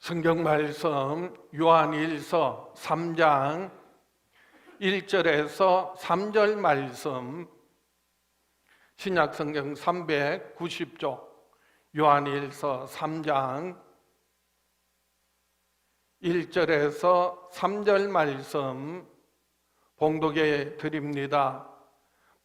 성경 말씀 요한일서 3장 1절에서 3절 말씀, 신약성경 390쪽 요한일서 3장 1절에서 3절 말씀 봉독해 드립니다.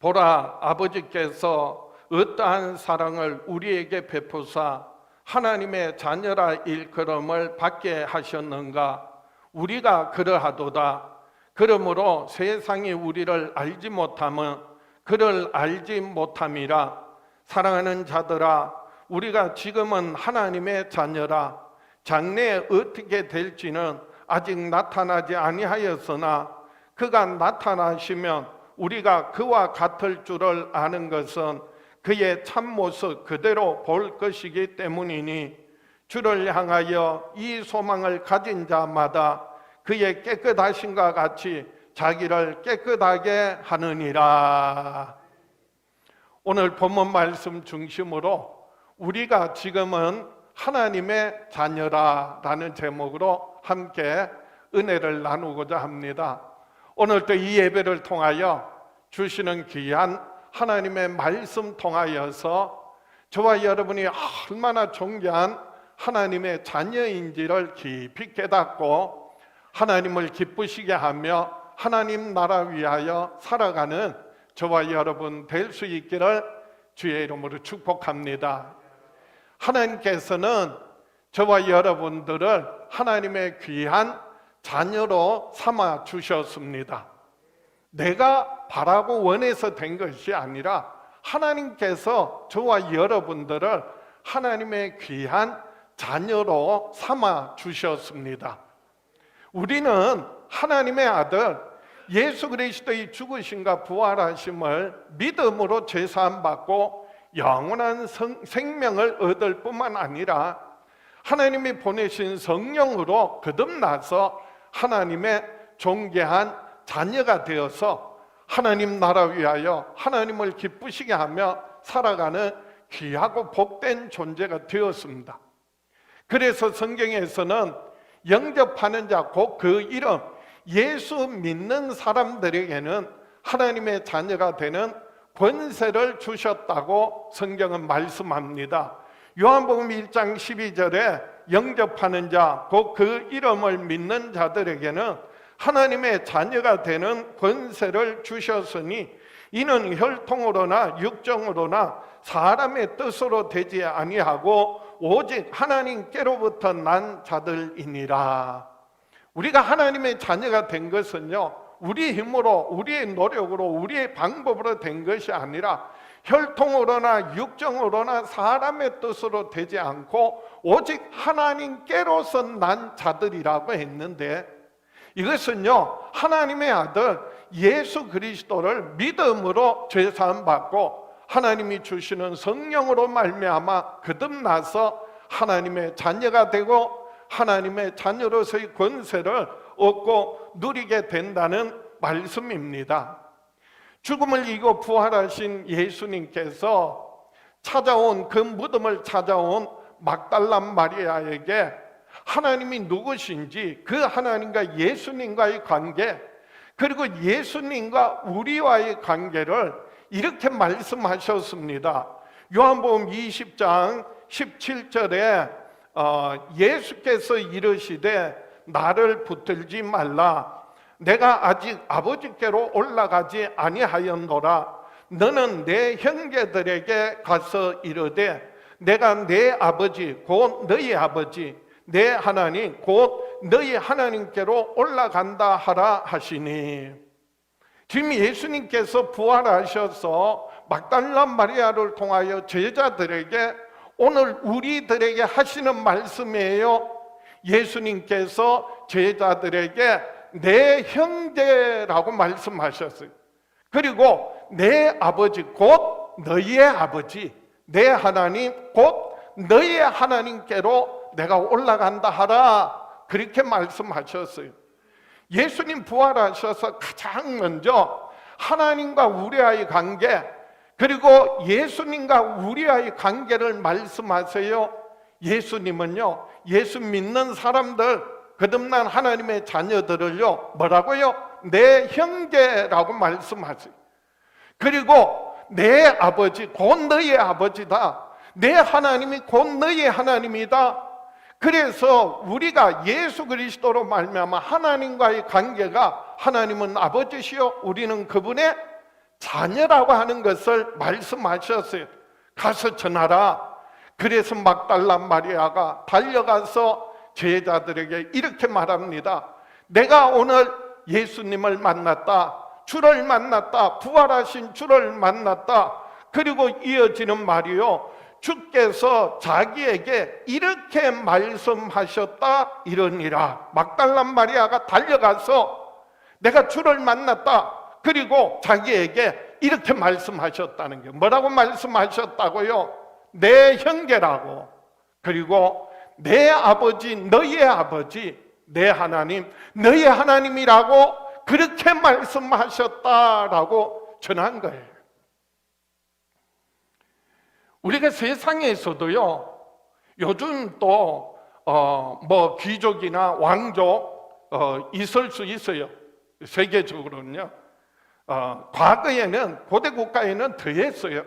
보라, 아버지께서 어떠한 사랑을 우리에게 베푸사 하나님의 자녀라 일컬음을 받게 하셨는가. 우리가 그러하도다. 그러므로 세상이 우리를 알지 못함은 그를 알지 못함이라. 사랑하는 자들아, 우리가 지금은 하나님의 자녀라. 장래에 어떻게 될지는 아직 나타나지 아니하였으나 그가 나타나시면 우리가 그와 같을 줄을 아는 것은 그의 참모습 그대로 볼 것이기 때문이니, 주를 향하여 이 소망을 가진 자마다 그의 깨끗하심과 같이 자기를 깨끗하게 하느니라. 오늘 본문 말씀 중심으로 우리가 지금은 하나님의 자녀라 라는 제목으로 함께 은혜를 나누고자 합니다. 오늘도 이 예배를 통하여 주시는 귀한 하나님의 말씀 통하여서 저와 여러분이 얼마나 존귀한 하나님의 자녀인지를 깊이 깨닫고 하나님을 기쁘시게 하며 하나님 나라 위하여 살아가는 저와 여러분 될 수 있기를 주의 이름으로 축복합니다. 하나님께서는 저와 여러분들을 하나님의 귀한 자녀로 삼아 주셨습니다. 내가 바라고 원해서 된 것이 아니라 하나님께서 저와 여러분들을 하나님의 귀한 자녀로 삼아 주셨습니다. 우리는 하나님의 아들 예수 그리스도의 죽으심과 부활하심을 믿음으로 죄사함 받고 영원한 생명을 얻을 뿐만 아니라 하나님이 보내신 성령으로 거듭나서 하나님의 존귀한 자녀가 되어서 하나님 나라 위하여 하나님을 기쁘시게 하며 살아가는 귀하고 복된 존재가 되었습니다. 그래서 성경에서는 영접하는 자, 곧 그 이름 예수 믿는 사람들에게는 하나님의 자녀가 되는 권세를 주셨다고 성경은 말씀합니다. 요한복음 1장 12절에 영접하는 자, 곧 그 이름을 믿는 자들에게는 하나님의 자녀가 되는 권세를 주셨으니 이는 혈통으로나 육정으로나 사람의 뜻으로 되지 아니하고 오직 하나님께로부터 난 자들이니라. 우리가 하나님의 자녀가 된 것은요, 우리 힘으로, 우리의 노력으로, 우리의 방법으로 된 것이 아니라 혈통으로나 육정으로나 사람의 뜻으로 되지 않고 오직 하나님께로서 난 자들이라고 했는데, 이것은요, 하나님의 아들 예수 그리스도를 믿음으로 죄사함 받고 하나님이 주시는 성령으로 말미암아 거듭나서 하나님의 자녀가 되고 하나님의 자녀로서의 권세를 얻고 누리게 된다는 말씀입니다. 죽음을 이기고 부활하신 예수님께서 찾아온 그 무덤을 찾아온 막달라 마리아에게 하나님이 누구신지, 그 하나님과 예수님과의 관계, 그리고 예수님과 우리와의 관계를 이렇게 말씀하셨습니다. 요한복음 20장 17절에 예수께서 이르시되 나를 붙들지 말라. 내가 아직 아버지께로 올라가지 아니하였노라. 너는 내 형제들에게 가서 이르되 내가 내 아버지 곧 너희 아버지 내 하나님 곧 너희 하나님께로 올라간다 하라 하시니, 지금 예수님께서 부활하셔서 막달라 마리아를 통하여 제자들에게 오늘 우리들에게 하시는 말씀이에요. 예수님께서 제자들에게 내 형제라고 말씀하셨어요. 그리고 내 아버지 곧 너희의 아버지, 내 하나님 곧 너희의 하나님께로 내가 올라간다 하라, 그렇게 말씀하셨어요. 예수님 부활하셔서 가장 먼저 하나님과 우리와의 관계, 그리고 예수님과 우리와의 관계를 말씀하세요. 예수님은요, 예수 믿는 사람들, 거듭난 하나님의 자녀들을요, 뭐라고요? 내 형제라고 말씀하세요. 그리고 내 아버지, 곧 너의 아버지다. 내 하나님이 곧 너의 하나님이다. 그래서 우리가 예수 그리스도로 말미암아 하나님과의 관계가, 하나님은 아버지시요 우리는 그분의 자녀라고 하는 것을 말씀하셨어요. 가서 전하라. 그래서 막달라 마리아가 달려가서 제자들에게 이렇게 말합니다. 내가 오늘 예수님을 만났다. 주를 만났다. 부활하신 주를 만났다. 그리고 이어지는 말이요, 주께서 자기에게 이렇게 말씀하셨다 이러니라. 막달라 마리아가 달려가서 내가 주를 만났다. 그리고 자기에게 이렇게 말씀하셨다는 게, 뭐라고 말씀하셨다고요? 내 형제라고, 그리고 내 아버지, 너의 아버지, 내 하나님, 너의 하나님이라고 그렇게 말씀하셨다라고 전한 거예요. 우리가 세상에서도요, 요즘 또 귀족이나 왕족 있을 수 있어요. 세계적으로는요. 과거에는, 고대 국가에는 더했어요.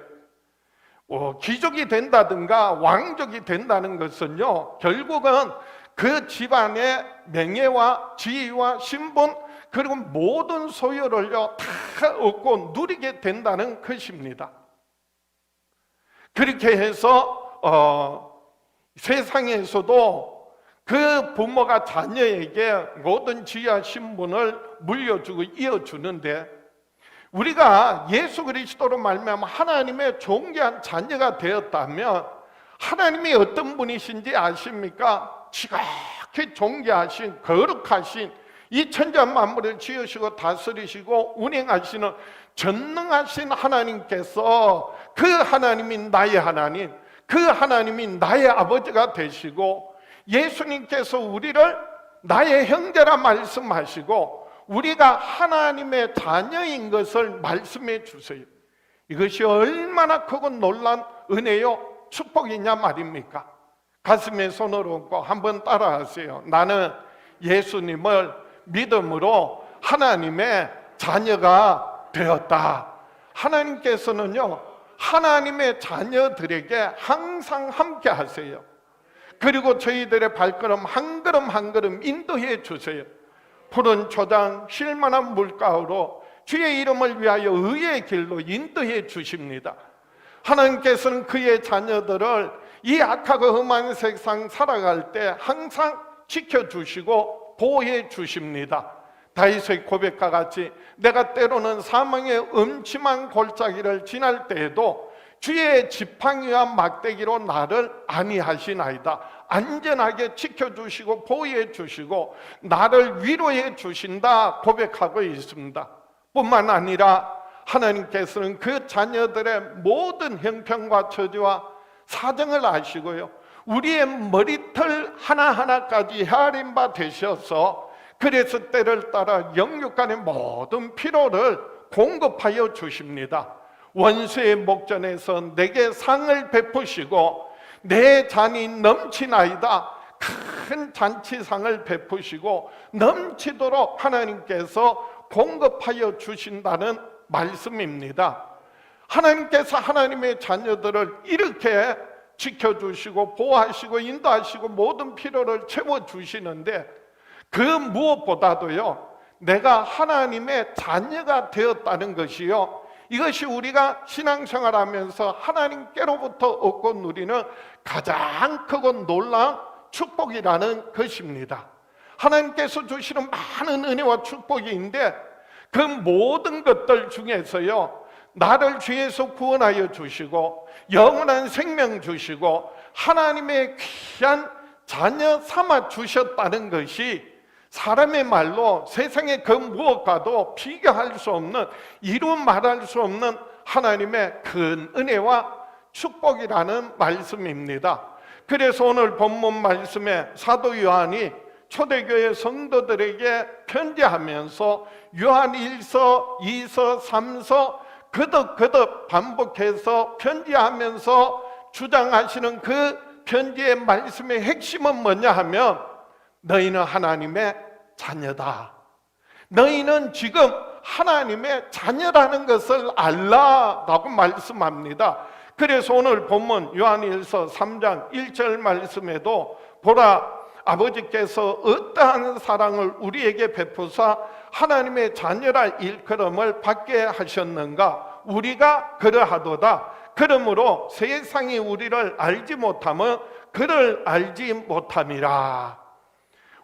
귀족이 된다든가 왕족이 된다는 것은요, 결국은 그 집안의 명예와 지위와 신분, 그리고 모든 소유를요 다 얻고 누리게 된다는 것입니다. 그렇게 해서 세상에서도 그 부모가 자녀에게 모든 지위와 신분을 물려주고 이어주는데, 우리가 예수 그리스도로 말미암아 하나님의 존귀한 자녀가 되었다면 하나님이 어떤 분이신지 아십니까? 지극히 존귀하신, 거룩하신, 이 천지 만물을 지으시고 다스리시고 운행하시는 전능하신 하나님께서, 그 하나님이 나의 하나님, 그 하나님이 나의 아버지가 되시고, 예수님께서 우리를 나의 형제라 말씀하시고 우리가 하나님의 자녀인 것을 말씀해 주세요. 이것이 얼마나 크고 놀란 은혜요, 축복이냐 말입니까? 가슴에 손을 얹고 한번 따라하세요. 나는 예수님을 믿음으로 하나님의 자녀가 되었다. 하나님께서는요, 하나님의 자녀들에게 항상 함께 하세요. 그리고 저희들의 발걸음 한 걸음 한 걸음 인도해 주세요. 푸른 초장 쉴만한 물가로 주의 이름을 위하여 의의 길로 인도해 주십니다. 하나님께서는 그의 자녀들을 이 악하고 험한 세상 살아갈 때 항상 지켜주시고 보호해 주십니다. 다윗의 고백과 같이 내가 때로는 사망의 음침한 골짜기를 지날 때에도 주의 지팡이와 막대기로 나를 안위하시나이다. 안전하게 지켜주시고 보호해 주시고 나를 위로해 주신다 고백하고 있습니다. 뿐만 아니라 하나님께서는 그 자녀들의 모든 형편과 처지와 사정을 아시고요, 우리의 머리털 하나하나까지 헤아린 바 되셔서 그래서 때를 따라 영육간의 모든 필요를 공급하여 주십니다. 원수의 목전에서 내게 상을 베푸시고 내 잔이 넘치나이다. 큰 잔치상을 베푸시고 넘치도록 하나님께서 공급하여 주신다는 말씀입니다. 하나님께서 하나님의 자녀들을 이렇게 지켜주시고 보호하시고 인도하시고 모든 필요를 채워주시는데, 그 무엇보다도요, 내가 하나님의 자녀가 되었다는 것이요, 이것이 우리가 신앙생활하면서 하나님께로부터 얻고 누리는 가장 크고 놀라운 축복이라는 것입니다. 하나님께서 주시는 많은 은혜와 축복이 있는데 그 모든 것들 중에서요, 나를 죄에서 구원하여 주시고 영원한 생명 주시고 하나님의 귀한 자녀 삼아 주셨다는 것이 사람의 말로 세상의 그 무엇과도 비교할 수 없는, 이루 말할 수 없는 하나님의 큰 은혜와 축복이라는 말씀입니다. 그래서 오늘 본문 말씀에 사도 요한이 초대교회 성도들에게 편지하면서 요한 1서, 2서, 3서 거듭 반복해서 편지하면서 주장하시는 그 편지의 말씀의 핵심은 뭐냐 하면 너희는 하나님의 자녀다. 너희는 지금 하나님의 자녀라는 것을 알라라고 말씀합니다. 그래서 오늘 본문 요한일서 3장 1절 말씀에도 보라 아버지께서 어떠한 사랑을 우리에게 베푸사 하나님의 자녀라 일컬음을 받게 하셨는가 우리가 그러하도다. 그러므로 세상이 우리를 알지 못하면 그를 알지 못함이라.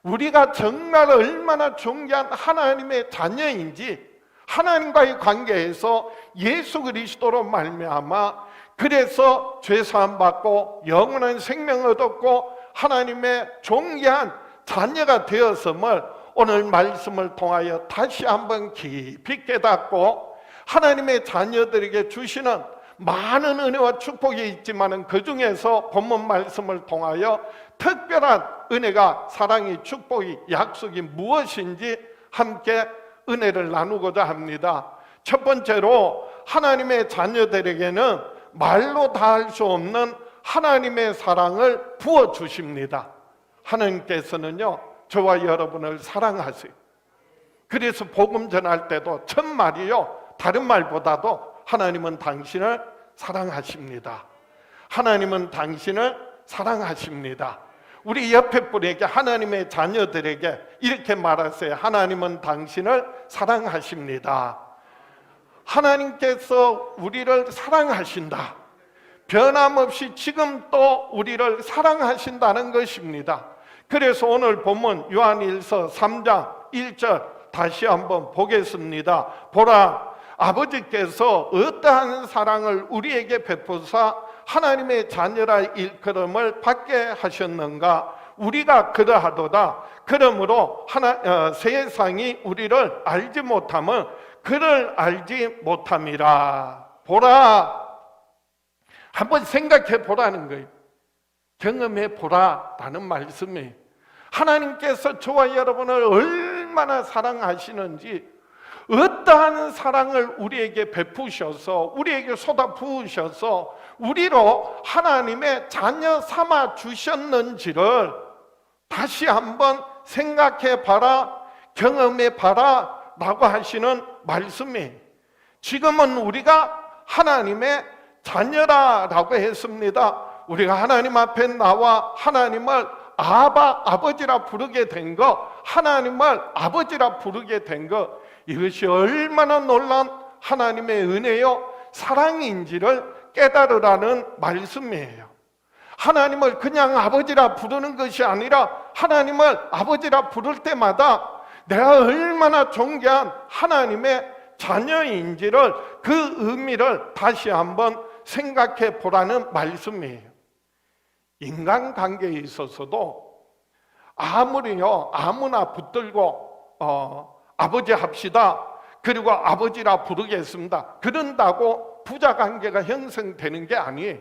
우리가 정말 얼마나 존귀한 하나님의 자녀인지 하나님과의 관계에서 예수 그리스도로 말미암아 그래서 죄사함 받고 영원한 생명을 얻었고 하나님의 존귀한 자녀가 되었음을 오늘 말씀을 통하여 다시 한번 깊이 깨닫고 하나님의 자녀들에게 주시는 많은 은혜와 축복이 있지만 그 중에서 본문 말씀을 통하여 특별한 은혜가 사랑이 축복이 약속이 무엇인지 함께 은혜를 나누고자 합니다. 첫 번째로 하나님의 자녀들에게는 말로 다 할 수 없는 하나님의 사랑을 부어주십니다. 하나님께서는요 저와 여러분을 사랑하세요. 그래서 복음 전할 때도 첫 말이요 다른 말보다도 하나님은 당신을 사랑하십니다. 하나님은 당신을 사랑하십니다. 우리 옆에 분에게 하나님의 자녀들에게 이렇게 말하세요. 하나님은 당신을 사랑하십니다. 하나님께서 우리를 사랑하신다. 변함없이 지금 또 우리를 사랑하신다는 것입니다. 그래서 오늘 본문 요한일서 3장 1절 다시 한번 보겠습니다. 보라 아버지께서 어떠한 사랑을 우리에게 베푸사 하나님의 자녀라 일컬음을 받게 하셨는가 우리가 그러하도다. 그러므로 세상이 우리를 알지 못하면 그를 알지 못함이라. 보라 한번 생각해 보라는 거예요. 경험해 보라라는 말씀이에요. 하나님께서 저와 여러분을 얼마나 사랑하시는지 어떠한 사랑을 우리에게 베푸셔서 우리에게 쏟아 부으셔서 우리로 하나님의 자녀 삼아 주셨는지를 다시 한번 생각해 봐라 경험해 봐라 라고 하시는 말씀이에요. 지금은 우리가 하나님의 자녀라고 했습니다. 우리가 하나님 앞에 나와 하나님을 아버지라 부르게 된 것, 하나님을 아버지라 부르게 된 것, 이것이 얼마나 놀라운 하나님의 은혜요 사랑인지를 깨달으라는 말씀이에요. 하나님을 그냥 아버지라 부르는 것이 아니라 하나님을 아버지라 부를 때마다 내가 얼마나 존귀한 하나님의 자녀인지를 그 의미를 다시 한번 생각해 보라는 말씀이에요. 인간관계에 있어서도 아무리요 아무나 붙들고 아버지 합시다 그리고 아버지라 부르겠습니다 그런다고 부자관계가 형성되는 게 아니에요.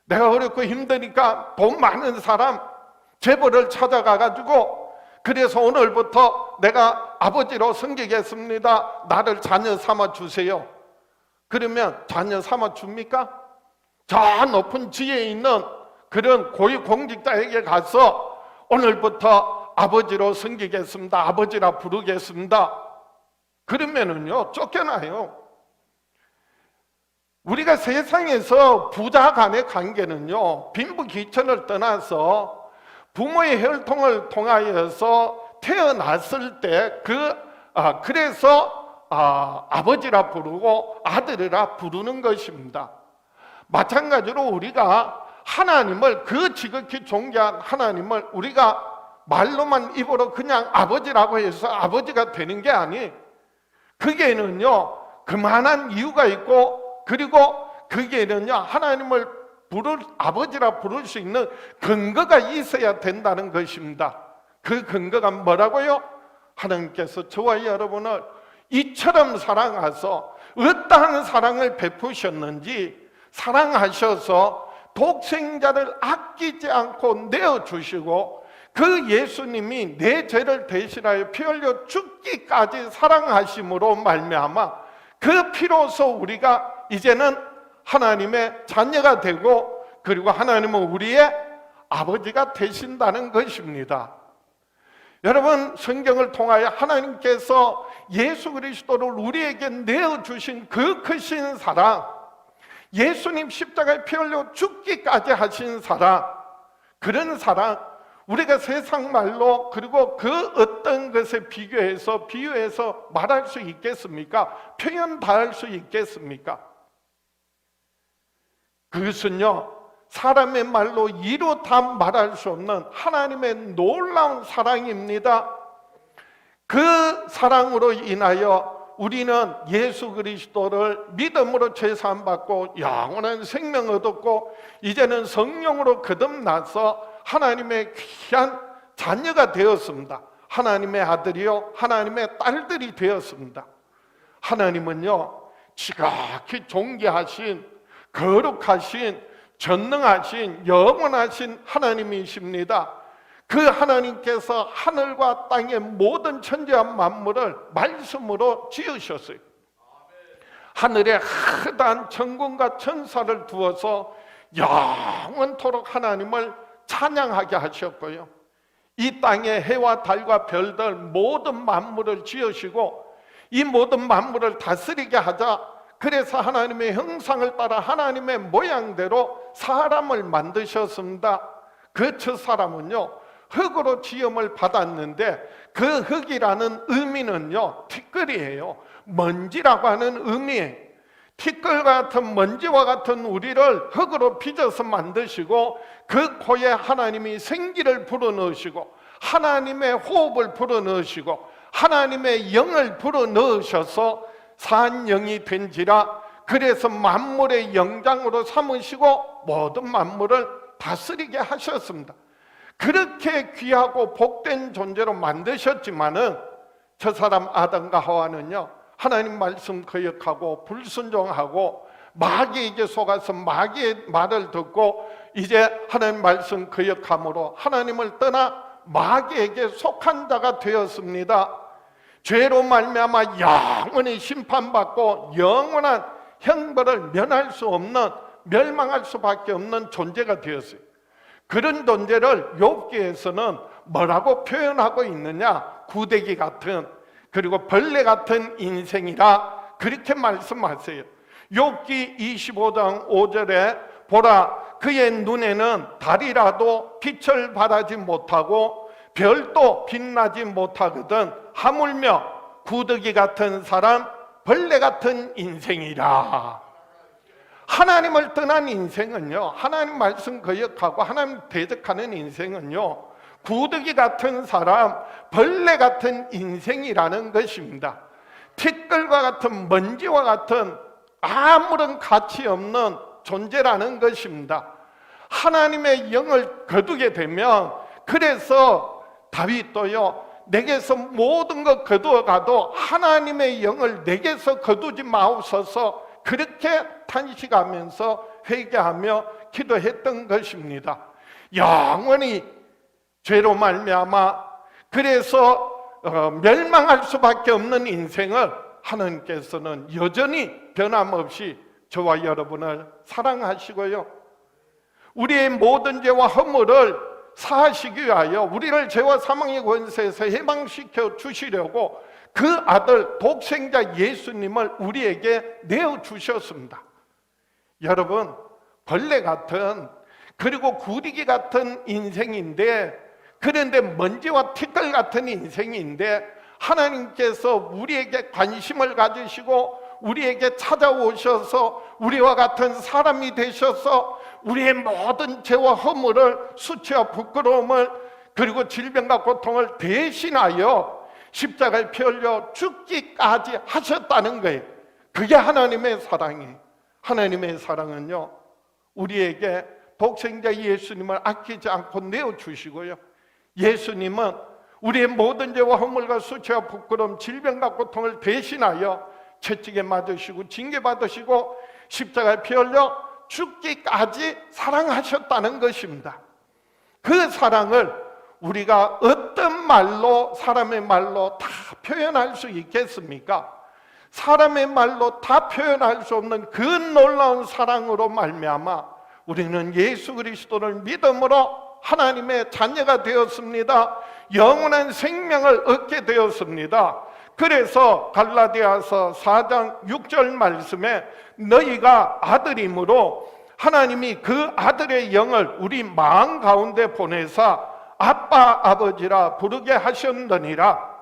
내가 어렵고 힘드니까 돈 많은 사람 재벌을 찾아가가지고 그래서 오늘부터 내가 아버지로 섬기겠습니다 나를 자녀 삼아 주세요. 그러면 자녀 삼아 줍니까? 저 높은 지에 있는 그런 고위공직자에게 가서 오늘부터 아버지로 섬기겠습니다 아버지라 부르겠습니다 그러면은요 쫓겨나요. 우리가 세상에서 부자 간의 관계는요 빈부귀천을 떠나서 부모의 혈통을 통하여서 태어났을 때 그래서 아버지라 부르고 아들이라 부르는 것입니다. 마찬가지로 우리가 하나님을 그 지극히 존귀한 하나님을 우리가 말로만 입으로 그냥 아버지라고 해서 아버지가 되는 게 아니 그게는요 그만한 이유가 있고 그리고 그게는요 하나님을 아버지라 부를 수 있는 근거가 있어야 된다는 것입니다. 그 근거가 뭐라고요? 하나님께서 저와 여러분을 이처럼 사랑하셔서 어떠한 사랑을 베푸셨는지 사랑하셔서 독생자를 아끼지 않고 내어주시고 그 예수님이 내 죄를 대신하여 피 흘려 죽기까지 사랑하심으로 말미암아 그 피로서 우리가 이제는 하나님의 자녀가 되고 그리고 하나님은 우리의 아버지가 되신다는 것입니다. 여러분, 성경을 통하여 하나님께서 예수 그리스도를 우리에게 내어주신 그 크신 사랑, 예수님 십자가에 피 흘려 죽기까지 하신 사랑, 그런 사랑, 우리가 세상 말로 그리고 그 어떤 것에 비유해서 말할 수 있겠습니까? 표현 다 할 수 있겠습니까? 그것은요, 사람의 말로 이루 다 말할 수 없는 하나님의 놀라운 사랑입니다. 그 사랑으로 인하여 우리는 예수 그리스도를 믿음으로 죄사함 받고 영원한 생명 얻었고, 이제는 성령으로 거듭나서 하나님의 귀한 자녀가 되었습니다. 하나님의 아들이요 하나님의 딸들이 되었습니다. 하나님은요, 지극히 존귀하신, 거룩하신, 전능하신, 영원하신 하나님이십니다. 그 하나님께서 하늘과 땅의 모든 천지와 만물을 말씀으로 지으셨어요. 하늘에 크단 천군과 천사를 두어서 영원토록 하나님을 찬양하게 하셨고요, 이 땅에 해와 달과 별들 모든 만물을 지으시고 이 모든 만물을 다스리게 하자, 그래서 하나님의 형상을 따라 하나님의 모양대로 사람을 만드셨습니다. 그 첫 사람은요, 흙으로 지음을 받았는데 그 흙이라는 의미는요, 티끌이에요. 먼지라고 하는 의미예요. 티끌 같은 먼지와 같은 우리를 흙으로 빚어서 만드시고, 그 코에 하나님이 생기를 불어넣으시고 하나님의 호흡을 불어넣으시고 하나님의 영을 불어넣으셔서 산 영이 된지라, 그래서 만물의 영장으로 삼으시고 모든 만물을 다스리게 하셨습니다. 그렇게 귀하고 복된 존재로 만드셨지만은 저 사람 아담과 하와는요, 하나님 말씀 거역하고 불순종하고 마귀에게 속아서 마귀의 말을 듣고 이제 하나님 말씀 거역함으로 하나님을 떠나 마귀에게 속한 자가 되었습니다. 죄로 말미암아 영원히 심판받고 영원한 형벌을 면할 수 없는, 멸망할 수밖에 없는 존재가 되었어요. 그런 존재를 욥기에서는 뭐라고 표현하고 있느냐? 구데기 같은, 그리고 벌레 같은 인생이라 그렇게 말씀하세요. 욥기 25장 5절에 보라, 그의 눈에는 달이라도 빛을 발하지 못하고 별도 빛나지 못하거든 하물며 구더기 같은 사람, 벌레 같은 인생이라. 하나님을 떠난 인생은요, 하나님 말씀 거역하고 하나님 대적하는 인생은요, 구더기 같은 사람, 벌레 같은 인생이라는 것입니다. 티끌과 같은, 먼지와 같은 아무런 가치 없는 존재라는 것입니다. 하나님의 영을 거두게 되면, 그래서 다윗도요, 내게서 모든 것 거두어가도 하나님의 영을 내게서 거두지 마옵소서, 그렇게 탄식하면서 회개하며 기도했던 것입니다. 영원히 죄로 말미암아 그래서 멸망할 수밖에 없는 인생을 하나님께서는 여전히 변함없이 저와 여러분을 사랑하시고요, 우리의 모든 죄와 허물을 사하시기 위하여 우리를 죄와 사망의 권세에서 해방시켜 주시려고 그 아들 독생자 예수님을 우리에게 내어주셨습니다. 여러분, 벌레 같은, 그리고 구리기 같은 인생인데, 그런데 먼지와 티끌 같은 인생인데 하나님께서 우리에게 관심을 가지시고 우리에게 찾아오셔서 우리와 같은 사람이 되셔서 우리의 모든 죄와 허물을, 수치와 부끄러움을, 그리고 질병과 고통을 대신하여 십자가에 피 흘려 죽기까지 하셨다는 거예요. 그게 하나님의 사랑이에요. 하나님의 사랑은요, 우리에게 독생자 예수님을 아끼지 않고 내어주시고요, 예수님은 우리의 모든 죄와 허물과 수치와 부끄러움, 질병과 고통을 대신하여 채찍에 맞으시고 징계받으시고 십자가에 피 흘려 죽기까지 사랑하셨다는 것입니다. 그 사랑을 우리가 어떤 말로, 사람의 말로 다 표현할 수 있겠습니까? 사람의 말로 다 표현할 수 없는 그 놀라운 사랑으로 말미암아 우리는 예수 그리스도를 믿음으로 하나님의 자녀가 되었습니다. 영원한 생명을 얻게 되었습니다. 그래서 갈라디아서 4장 6절 말씀에 너희가 아들이므로 하나님이 그 아들의 영을 우리 마음 가운데 보내사 아빠 아버지라 부르게 하셨느니라.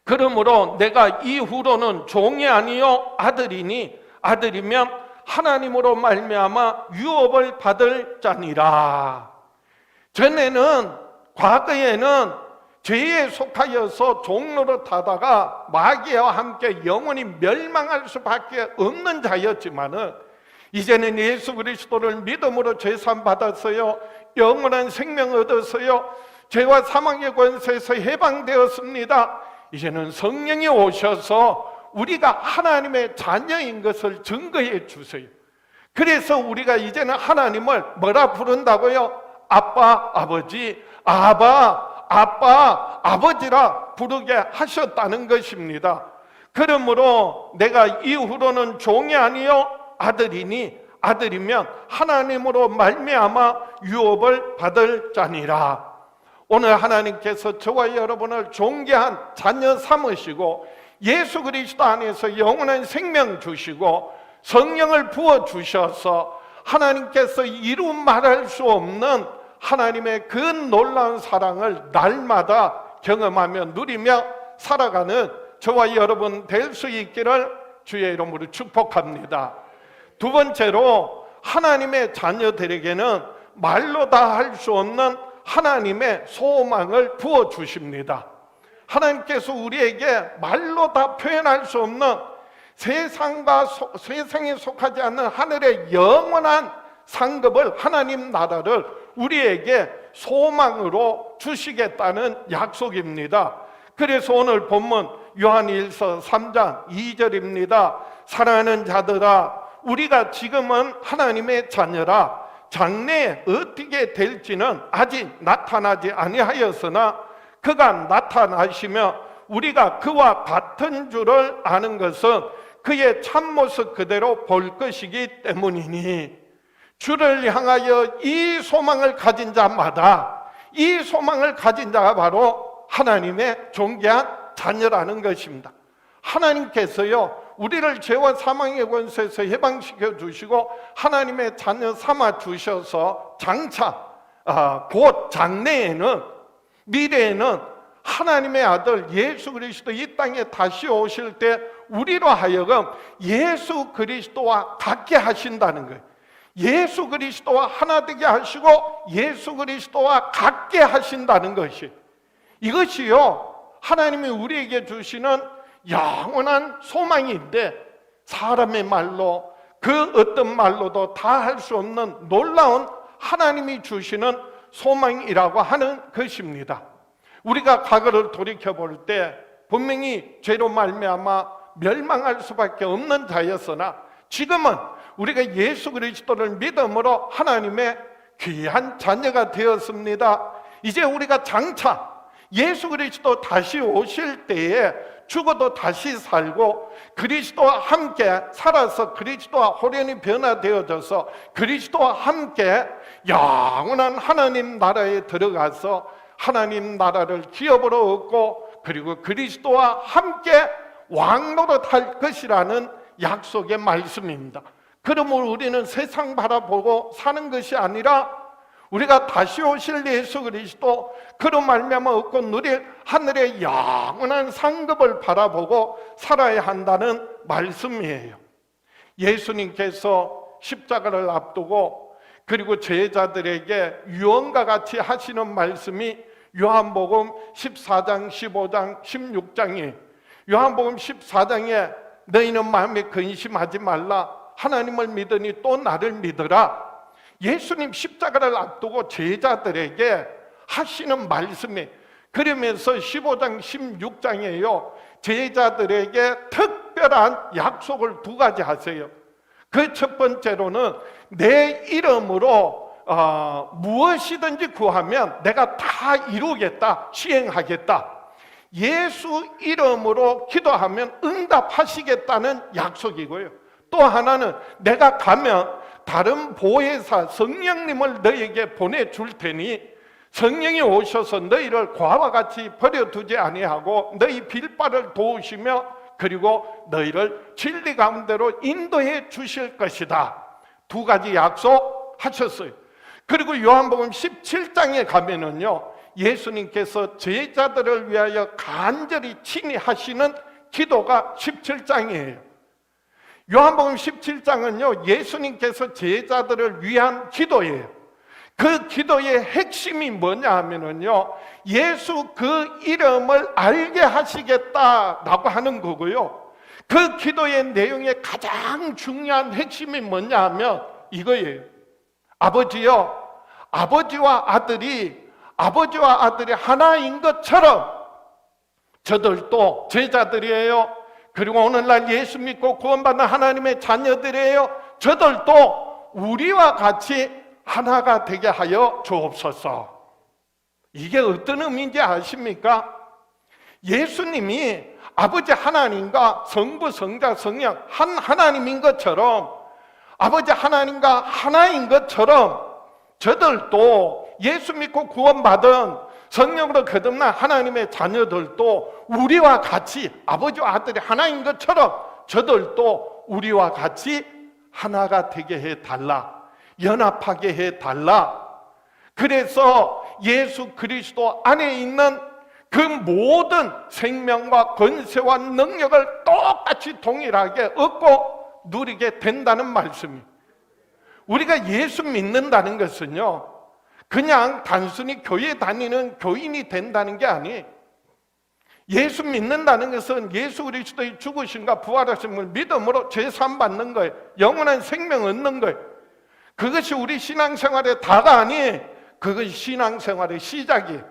그러므로 내가 이후로는 종이 아니요 아들이니 아들이면 하나님으로 말미암아 유업을 받을 자니라. 전에는 과거에는 죄에 속하여서 종노릇하다가 마귀와 함께 영원히 멸망할 수밖에 없는 자였지만은 이제는 예수 그리스도를 믿음으로 죄산 받았어요. 영원한 생명을 얻었어요. 죄와 사망의 권세에서 해방되었습니다. 이제는 성령이 오셔서 우리가 하나님의 자녀인 것을 증거해 주세요. 그래서 우리가 이제는 하나님을 뭐라 부른다고요? 아빠, 아버지, 아빠, 아버지라 부르게 하셨다는 것입니다. 그러므로 내가 이후로는 종이 아니요 아들이니 아들이면 하나님으로 말미암아 유업을 받을 자니라. 오늘 하나님께서 저와 여러분을 존귀한 자녀 삼으시고 예수 그리스도 안에서 영원한 생명 주시고 성령을 부어 주셔서 하나님께서 이루 말할 수 없는 하나님의 그 놀라운 사랑을 날마다 경험하며 누리며 살아가는 저와 여러분 될 수 있기를 주의 이름으로 축복합니다. 두 번째로 하나님의 자녀들에게는 말로 다 할 수 없는 하나님의 소망을 부어주십니다. 하나님께서 우리에게 말로 다 표현할 수 없는 세상에 속하지 않는 하늘의 영원한 상급을, 하나님 나라를 우리에게 소망으로 주시겠다는 약속입니다. 그래서 오늘 본문 요한일서 3장 2절입니다. 사랑하는 자들아, 우리가 지금은 하나님의 자녀라. 장래에 어떻게 될지는 아직 나타나지 아니하였으나 그가 나타나시며 우리가 그와 같은 줄을 아는 것은 그의 참모습 그대로 볼 것이기 때문이니, 주를 향하여 이 소망을 가진 자마다, 이 소망을 가진 자가 바로 하나님의 존귀한 자녀라는 것입니다. 하나님께서요 우리를 죄와 사망의 권세에서 해방시켜 주시고 하나님의 자녀 삼아 주셔서 장차 곧 장래에는, 미래에는 하나님의 아들 예수 그리스도 이 땅에 다시 오실 때 우리로 하여금 예수 그리스도와 같게 하신다는 거예요. 예수 그리스도와 하나 되게 하시고 예수 그리스도와 같게 하신다는 것이, 이것이요 하나님이 우리에게 주시는 영원한 소망인데, 사람의 말로 그 어떤 말로도 다 할 수 없는 놀라운 하나님이 주시는 소망이라고 하는 것입니다. 우리가 과거를 돌이켜볼 때 분명히 죄로 말미암아 멸망할 수밖에 없는 자였으나 지금은 우리가 예수 그리스도를 믿음으로 하나님의 귀한 자녀가 되었습니다. 이제 우리가 장차 예수 그리스도 다시 오실 때에 죽어도 다시 살고 그리스도와 함께 살아서 그리스도와 호련히 변화되어져서 그리스도와 함께 영원한 하나님 나라에 들어가서 하나님 나라를 기업으로 얻고 그리고 그리스도와 함께 왕노릇 할 것이라는 약속의 말씀입니다. 그러므로 우리는 세상 바라보고 사는 것이 아니라 우리가 다시 오실 예수 그리스도, 그로 말미암아 얻고 누릴 하늘의 영원한 상급을 바라보고 살아야 한다는 말씀이에요. 예수님께서 십자가를 앞두고 그리고 제자들에게 유언과 같이 하시는 말씀이 요한복음 14장, 15장, 16장이에요. 요한복음 14장에 너희는 마음에 근심하지 말라. 하나님을 믿으니 또 나를 믿으라. 예수님 십자가를 앞두고 제자들에게 하시는 말씀이, 그러면서 15장 16장에요 제자들에게 특별한 약속을 두 가지 하세요. 그 첫 번째로는 내 이름으로 무엇이든지 구하면 내가 다 이루겠다, 시행하겠다. 예수 이름으로 기도하면 응답하시겠다는 약속이고요. 또 하나는 내가 가면 다른 보혜사 성령님을 너희에게 보내줄 테니 성령이 오셔서 너희를 과와 같이 버려두지 아니하고 너희 빌바를 도우시며 그리고 너희를 진리 가운데로 인도해 주실 것이다. 두 가지 약속하셨어요. 그리고 요한복음 17장에 가면은요, 예수님께서 제자들을 위하여 간절히 친히 하시는 기도가 17장이에요. 요한복음 17장은요, 예수님께서 제자들을 위한 기도예요. 그 기도의 핵심이 뭐냐 하면은요, 예수 그 이름을 알게 하시겠다라고 하는 거고요. 그 기도의 내용의 가장 중요한 핵심이 뭐냐 하면 이거예요. 아버지요, 아버지와 아들이 하나인 것처럼 저들도 제자들이에요. 그리고 오늘날 예수 믿고 구원받는 하나님의 자녀들이에요. 저들도 우리와 같이 하나가 되게 하여 주옵소서. 이게 어떤 의미인지 아십니까? 예수님이 아버지 하나님과 성부, 성자, 성령 한 하나님인 것처럼, 아버지 하나님과 하나인 것처럼 저들도 예수 믿고 구원받은 성령으로 거듭난 하나님의 자녀들도 우리와 같이 아버지와 아들이 하나인 것처럼 저들도 우리와 같이 하나가 되게 해달라, 연합하게 해달라. 그래서 예수 그리스도 안에 있는 그 모든 생명과 권세와 능력을 똑같이 동일하게 얻고 누리게 된다는 말씀이에요. 우리가 예수 믿는다는 것은요, 그냥 단순히 교회 다니는 교인이 된다는 게 아니에요. 예수 믿는다는 것은 예수 그리스도의 죽으심과 부활하심을 믿음으로 죄사함 받는 거예요. 영원한 생명 얻는 거예요. 그것이 우리 신앙생활의 다가 아니에요. 그것이 신앙생활의 시작이에요.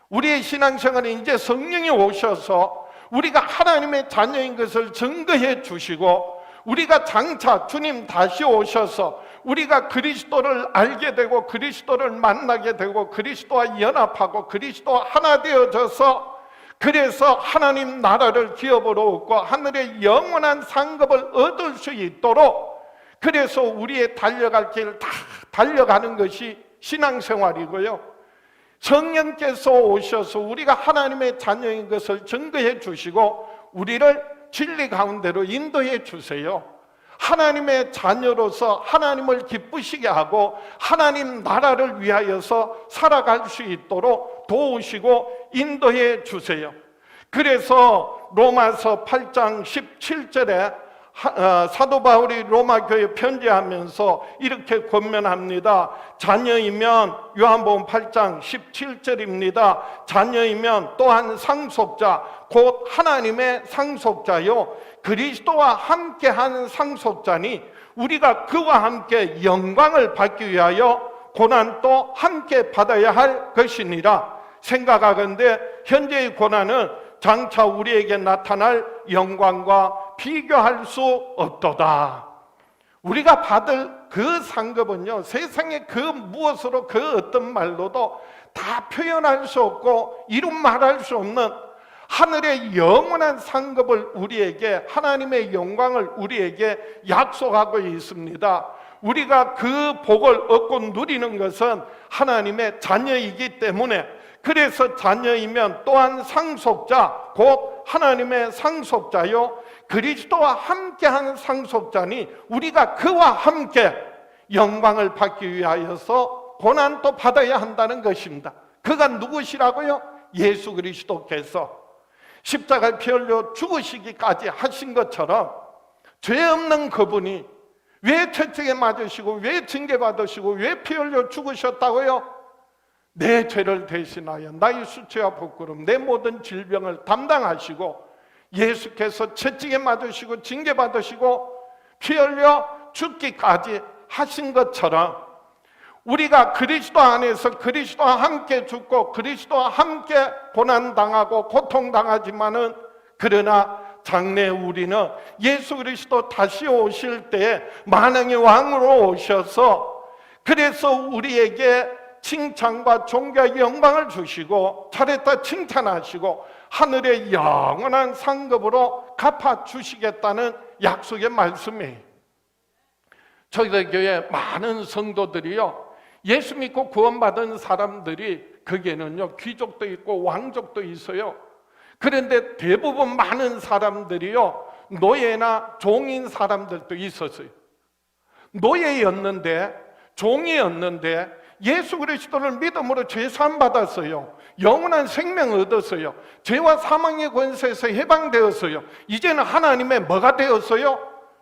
우리의 신앙생활에 이제 성령이 오셔서 우리가 하나님의 자녀인 것을 증거해 주시고, 우리가 장차 주님 다시 오셔서 우리가 그리스도를 알게 되고 그리스도를 만나게 되고 그리스도와 연합하고 그리스도와 하나 되어져서, 그래서 하나님 나라를 기업으로 얻고 하늘의 영원한 상급을 얻을 수 있도록, 그래서 우리의 달려갈 길을 다 달려가는 것이 신앙생활이고요. 성령께서 오셔서 우리가 하나님의 자녀인 것을 증거해 주시고 우리를 진리 가운데로 인도해 주세요. 하나님의 자녀로서 하나님을 기쁘시게 하고 하나님 나라를 위하여서 살아갈 수 있도록 도우시고 인도해 주세요. 그래서 로마서 8장 17절에 사도 바울이 로마 교회에 편지하면서 이렇게 권면합니다. 자녀이면, 요한복음 8장 17절입니다. 자녀이면 또한 상속자, 곧 하나님의 상속자요 그리스도와 함께한 상속자니 우리가 그와 함께 영광을 받기 위하여 고난도 함께 받아야 할 것이니라. 생각하건대 현재의 고난은 장차 우리에게 나타날 영광과 비교할 수 없도다. 우리가 받을 그 상급은요, 세상의 그 무엇으로 그 어떤 말로도 다 표현할 수 없고 이루 말할 수 없는 하늘의 영원한 상급을 우리에게, 하나님의 영광을 우리에게 약속하고 있습니다. 우리가 그 복을 얻고 누리는 것은 하나님의 자녀이기 때문에, 그래서 자녀이면 또한 상속자, 곧 하나님의 상속자요 그리스도와 함께하는 상속자니 우리가 그와 함께 영광을 받기 위하여서 고난도 받아야 한다는 것입니다. 그가 누구시라고요? 예수 그리스도께서 십자가에 피 흘려 죽으시기까지 하신 것처럼 죄 없는 그분이 왜 채찍에 맞으시고 왜 징계받으시고 왜 피 흘려 죽으셨다고요? 내 죄를 대신하여 나의 수치와 부끄럼, 내 모든 질병을 담당하시고 예수께서 채찍에 맞으시고 징계받으시고 피 흘려 죽기까지 하신 것처럼 우리가 그리스도 안에서 그리스도와 함께 죽고 그리스도와 함께 고난당하고 고통당하지만은, 그러나 장래 우리는 예수 그리스도 다시 오실 때 만왕의 왕으로 오셔서, 그래서 우리에게 칭찬과 존귀와 영광을 주시고 잘했다 칭찬하시고 하늘의 영원한 상급으로 갚아주시겠다는 약속의 말씀이에요. 저희 교회 많은 성도들이요, 예수 믿고 구원받은 사람들이 거기에는요 귀족도 있고 왕족도 있어요. 그런데 대부분 많은 사람들이요 노예나 종인 사람들도 있었어요. 노예였는데, 종이었는데 예수 그리스도를 믿음으로 죄사함 받았어요. 영원한 생명을 얻었어요. 죄와 사망의 권세에서 해방되었어요. 이제는 하나님의 뭐가 되었어요?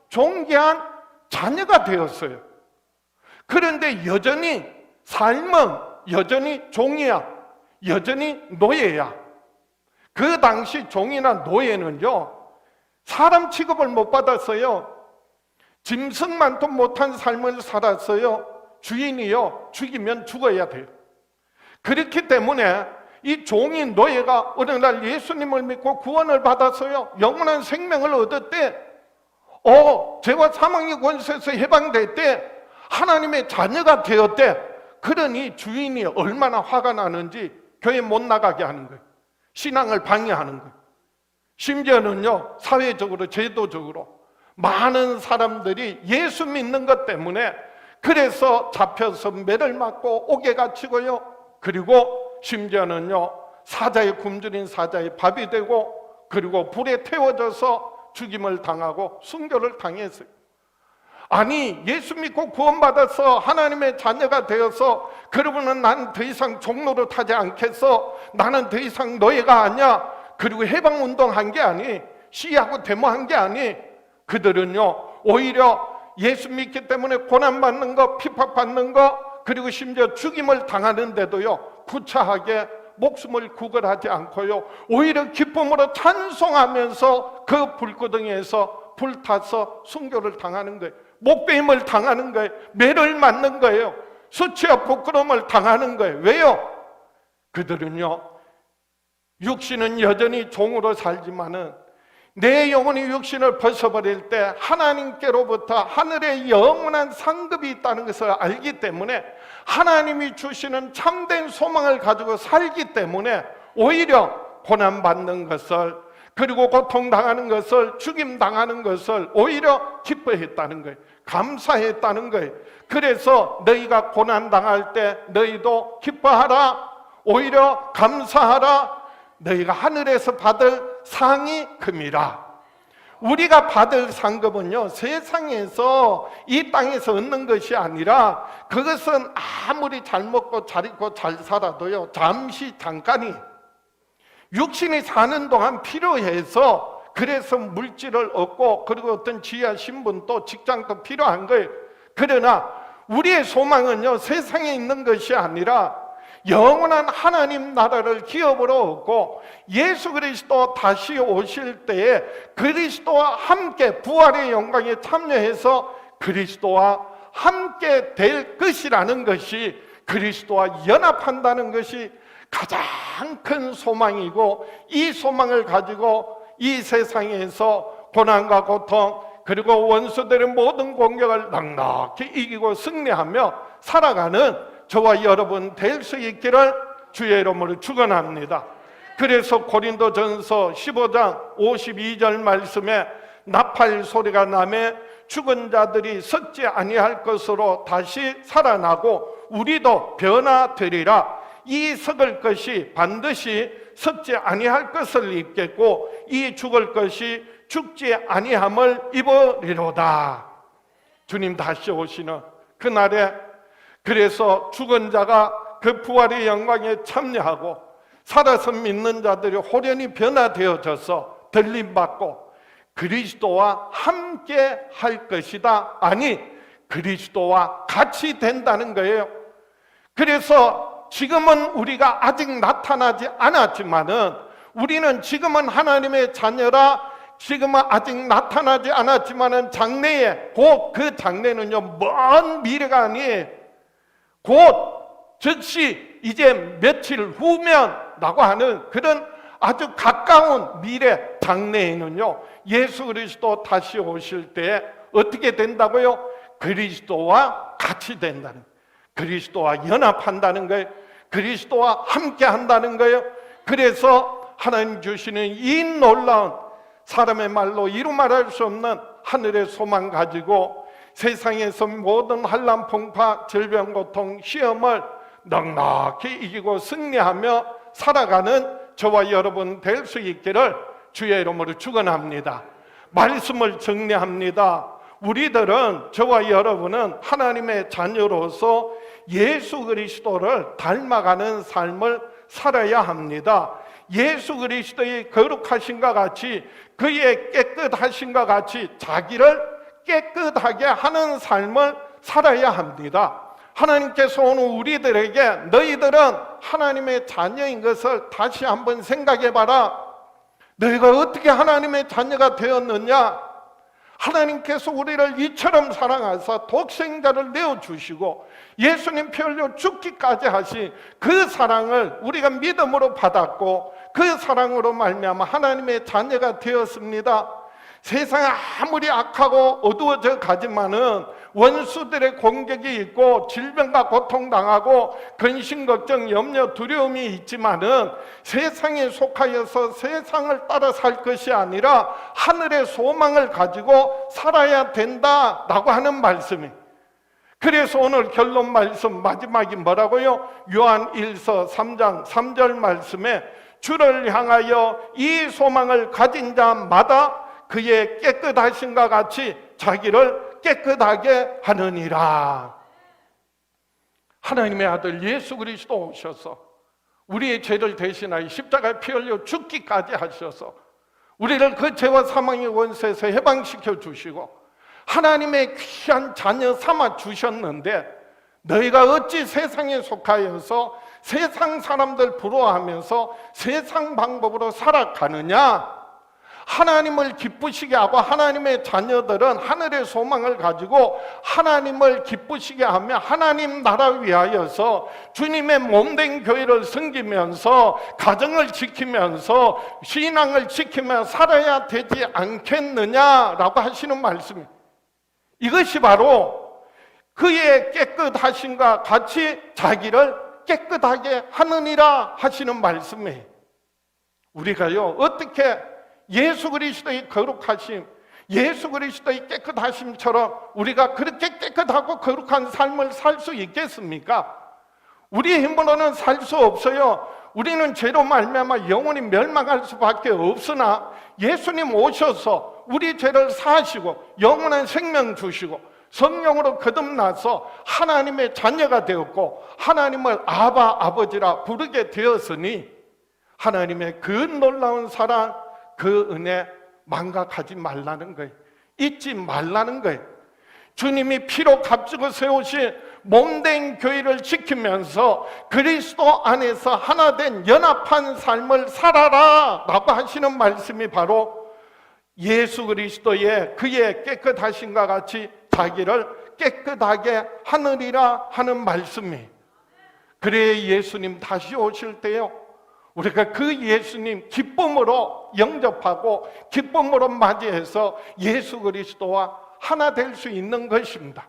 존귀한 자녀가 되었어요. 그런데 여전히 삶은 여전히 종이야, 여전히 노예야. 그 당시 종이나 노예는요 사람 취급을 못 받았어요. 짐승만도 못한 삶을 살았어요. 주인이요 죽이면 죽어야 돼요. 그렇기 때문에 이 종인 노예가 어느 날 예수님을 믿고 구원을 받았어요. 영원한 생명을 얻었대. 죄와 사망의 권세에서 해방됐대. 하나님의 자녀가 되었대. 그러니 주인이 얼마나 화가 나는지 교회 못 나가게 하는 거예요. 신앙을 방해하는 거예요. 심지어는요 사회적으로 제도적으로 많은 사람들이 예수 믿는 것 때문에 그래서 잡혀서 매를 맞고 옥에 갇히고요, 그리고 심지어는요 사자의 굶주린 사자의 밥이 되고, 그리고 불에 태워져서 죽임을 당하고 순교를 당했어요. 아니, 예수 믿고 구원받아서 하나님의 자녀가 되어서 그러면은 나는 더 이상 종로로 타지 않겠어, 나는 더 이상 노예가 아니야, 그리고 해방운동한 게 아니, 시위하고 데모한 게 아니, 그들은요 오히려 예수 믿기 때문에 고난받는 거, 핍박받는 거, 그리고 심지어 죽임을 당하는데도요 구차하게 목숨을 구걸하지 않고요 오히려 기쁨으로 찬송하면서 그 불구덩이에서 불타서 순교를 당하는 거예요. 목베임을 당하는 거예요. 매를 맞는 거예요. 수치와 부끄러움을 당하는 거예요. 왜요? 그들은요 육신은 여전히 종으로 살지만은 내 영혼이 육신을 벗어버릴 때 하나님께로부터 하늘의 영원한 상급이 있다는 것을 알기 때문에, 하나님이 주시는 참된 소망을 가지고 살기 때문에 오히려 고난받는 것을, 그리고 고통당하는 것을, 죽임당하는 것을 오히려 기뻐했다는 거예요. 감사했다는 거예요. 그래서 너희가 고난당할 때 너희도 기뻐하라, 오히려 감사하라. 너희가 하늘에서 받을 상이 금이라. 우리가 받을 상급은요 세상에서 이 땅에서 얻는 것이 아니라, 그것은 아무리 잘 먹고 잘 입고 잘 살아도요 잠시 잠깐이, 육신이 사는 동안 필요해서, 그래서 물질을 얻고 그리고 어떤 지위와 신분도 직장도 필요한 거예요. 그러나 우리의 소망은요 세상에 있는 것이 아니라 영원한 하나님 나라를 기업으로 얻고 예수 그리스도 다시 오실 때에 그리스도와 함께 부활의 영광에 참여해서 그리스도와 함께 될 것이라는 것이, 그리스도와 연합한다는 것이 가장 큰 소망이고, 이 소망을 가지고 이 세상에서 고난과 고통, 그리고 원수들의 모든 공격을 넉넉히 이기고 승리하며 살아가는 저와 여러분 될 수 있기를 주의 이름으로 축원합니다. 그래서 고린도전서 15장 52절 말씀에 나팔 소리가 나매 죽은 자들이 썩지 아니할 것으로 다시 살아나고 우리도 변화되리라. 이 썩을 것이 반드시 썩지 아니할 것을 입겠고 이 죽을 것이 죽지 아니함을 입으리로다. 주님 다시 오시는 그날에, 그래서 죽은 자가 그 부활의 영광에 참여하고 살아서 믿는 자들이 호련히 변화되어져서 들림받고 그리스도와 함께 할 것이다. 아니, 그리스도와 같이 된다는 거예요. 그래서 지금은 우리가 아직 나타나지 않았지만은, 우리는 지금은 하나님의 자녀라, 지금은 아직 나타나지 않았지만은 장래에, 곧 그 장래는요 먼 미래가 아니에요. 곧 즉시 이제 며칠 후면라고 하는 그런 아주 가까운 미래 장래에는요 예수 그리스도 다시 오실 때 어떻게 된다고요? 그리스도와 같이 된다는, 그리스도와 연합한다는 거예요. 그리스도와 함께 한다는 거예요. 그래서 하나님 주시는 이 놀라운, 사람의 말로 이루 말할 수 없는 하늘의 소망 가지고 세상에서 모든 환난, 풍파, 질병, 고통, 시험을 넉넉히 이기고 승리하며 살아가는 저와 여러분 될 수 있기를 주의 이름으로 축원합니다. 말씀을 정리합니다. 우리들은, 저와 여러분은 하나님의 자녀로서 예수 그리스도를 닮아가는 삶을 살아야 합니다. 예수 그리스도의 거룩하신과 같이, 그의 깨끗하신과 같이 자기를 깨끗하게 하는 삶을 살아야 합니다. 하나님께서 오늘 우리들에게 너희들은 하나님의 자녀인 것을 다시 한번 생각해 봐라. 너희가 어떻게 하나님의 자녀가 되었느냐? 하나님께서 우리를 이처럼 사랑하사 독생자를 내어주시고 예수님 피 흘려 죽기까지 하신 그 사랑을 우리가 믿음으로 받았고 그 사랑으로 말미암아 하나님의 자녀가 되었습니다. 세상이 아무리 악하고 어두워져 가지만은 원수들의 공격이 있고 질병과 고통당하고 근심, 걱정, 염려, 두려움이 있지만은 세상에 속하여서 세상을 따라 살 것이 아니라 하늘의 소망을 가지고 살아야 된다라고 하는 말씀이. 그래서 오늘 결론 말씀 마지막이 뭐라고요? 요한 1서 3장 3절 말씀에 주를 향하여 이 소망을 가진 자마다 그의 깨끗하심과 같이 자기를 깨끗하게 하느니라. 하나님의 아들 예수 그리스도 오셔서 우리의 죄를 대신하여 십자가에 피 흘려 죽기까지 하셔서 우리를 그 죄와 사망의 원수에서 해방시켜 주시고 하나님의 귀한 자녀 삼아 주셨는데 너희가 어찌 세상에 속하여서 세상 사람들 부러워하면서 세상 방법으로 살아가느냐? 하나님을 기쁘시게 하고 하나님의 자녀들은 하늘의 소망을 가지고 하나님을 기쁘시게 하며 하나님 나라 위하여서 주님의 몸된 교회를 섬기면서 가정을 지키면서 신앙을 지키며 살아야 되지 않겠느냐라고 하시는 말씀입니다. 이것이 바로 그의 깨끗하심과 같이 자기를 깨끗하게 하느니라 하시는 말씀이에요. 우리가요 어떻게 예수 그리스도의 거룩하심, 예수 그리스도의 깨끗하심처럼 우리가 그렇게 깨끗하고 거룩한 삶을 살 수 있겠습니까? 우리의 힘으로는 살 수 없어요. 우리는 죄로 말미암아 영원히 멸망할 수밖에 없으나 예수님 오셔서 우리 죄를 사하시고 영원한 생명 주시고 성령으로 거듭나서 하나님의 자녀가 되었고 하나님을 아바 아버지라 부르게 되었으니 하나님의 그 놀라운 사랑, 그 은혜 망각하지 말라는 거예요. 잊지 말라는 거예요. 주님이 피로 값주고 세우신 몸된 교회를 지키면서 그리스도 안에서 하나 된 연합한 삶을 살아라 라고 하시는 말씀이 바로 예수 그리스도의 그의 깨끗하심과 같이 자기를 깨끗하게 하느니라 하는 말씀이에요. 그래 예수님 다시 오실 때요 우리가 그 예수님 기쁨으로 영접하고 기쁨으로 맞이해서 예수 그리스도와 하나 될 수 있는 것입니다.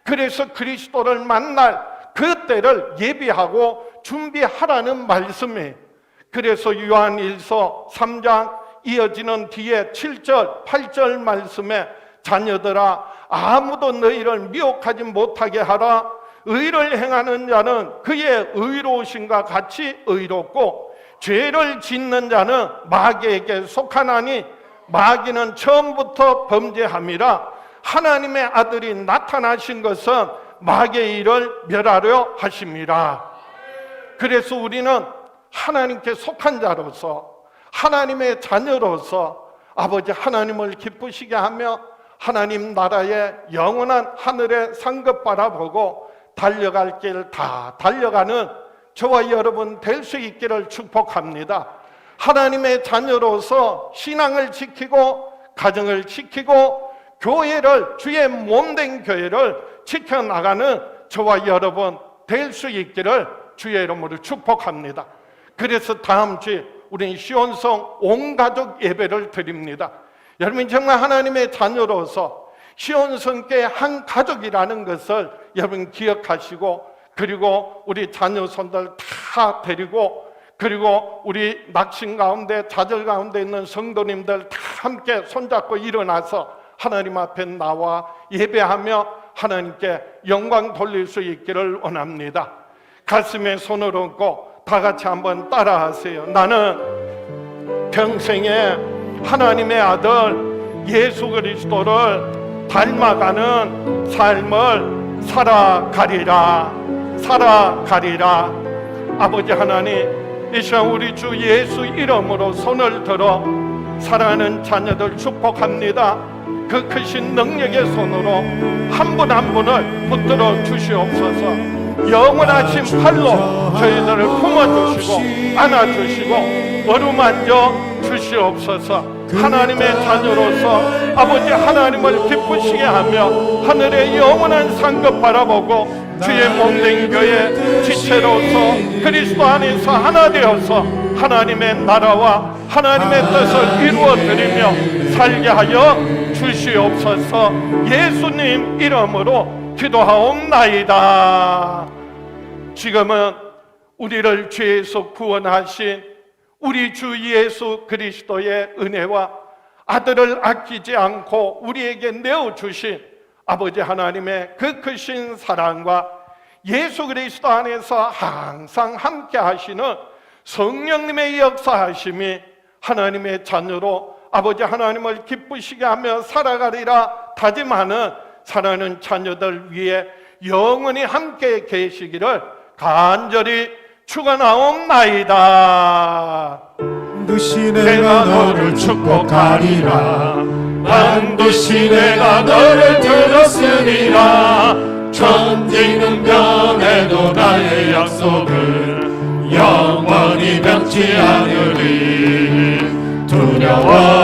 그래서 그리스도를 만날 그때를 예비하고 준비하라는 말씀이에요. 그래서 요한 1서 3장 이어지는 뒤에 7절 8절 말씀에 자녀들아 아무도 너희를 미혹하지 못하게 하라. 의를 행하는 자는 그의 의로우심과 같이 의롭고 죄를 짓는 자는 마귀에게 속하나니 마귀는 처음부터 범죄함이라. 하나님의 아들이 나타나신 것은 마귀의 일을 멸하려 하심이라. 그래서 우리는 하나님께 속한 자로서 하나님의 자녀로서 아버지 하나님을 기쁘시게 하며 하나님 나라의 영원한 하늘의 상급 바라보고 달려갈 길 다 달려가는 저와 여러분 될 수 있기를 축복합니다. 하나님의 자녀로서 신앙을 지키고 가정을 지키고 교회를 주의 몸된 교회를 지켜나가는 저와 여러분 될 수 있기를 주의 이름으로 축복합니다. 그래서 다음 주에 우리는 시온성 온 가족 예배를 드립니다. 여러분 정말 하나님의 자녀로서 시온성교회 한 가족이라는 것을 여러분 기억하시고 그리고 우리 자녀손들 다 데리고 그리고 우리 낙심 가운데 좌절 가운데 있는 성도님들 다 함께 손잡고 일어나서 하나님 앞에 나와 예배하며 하나님께 영광 돌릴 수 있기를 원합니다. 가슴에 손을 얹고 다 같이 한번 따라하세요. 나는 평생에 하나님의 아들 예수 그리스도를 닮아가는 삶을 살아가리라. 아버지 하나님, 이 시간 우리 주 예수 이름으로 손을 들어 사랑하는 자녀들 축복합니다. 그 크신 능력의 손으로 한 분 한 분을 붙들어 주시옵소서. 영원하신 팔로 저희들을 품어주시고 안아주시고 어루만져 주시옵소서. 하나님의 자녀로서 아버지 하나님을 기쁘시게 하며 하늘의 영원한 상급 바라보고 주의 몸된 교회 지체로서 그리스도 안에서 하나 되어서 하나님의 나라와 하나님의 뜻을 이루어드리며 살게 하여 주시옵소서. 예수님 이름으로 기도하옵나이다. 지금은 우리를 죄에서 구원하신 우리 주 예수 그리스도의 은혜와 아들을 아끼지 않고 우리에게 내어주신 아버지 하나님의 그 크신 사랑과 예수 그리스도 안에서 항상 함께 하시는 성령님의 역사하심이 하나님의 자녀로 아버지 하나님을 기쁘시게 하며 살아가리라 다짐하는 사랑하는 자녀들 위해 영원히 함께 계시기를 간절히 축원하옵나이다. 반드시 내가 너를 축복하리라. 반드시 내가 너를 들었으리라. 천지는 변해도 나의 약속을 영원히 변치 않으리. 두려워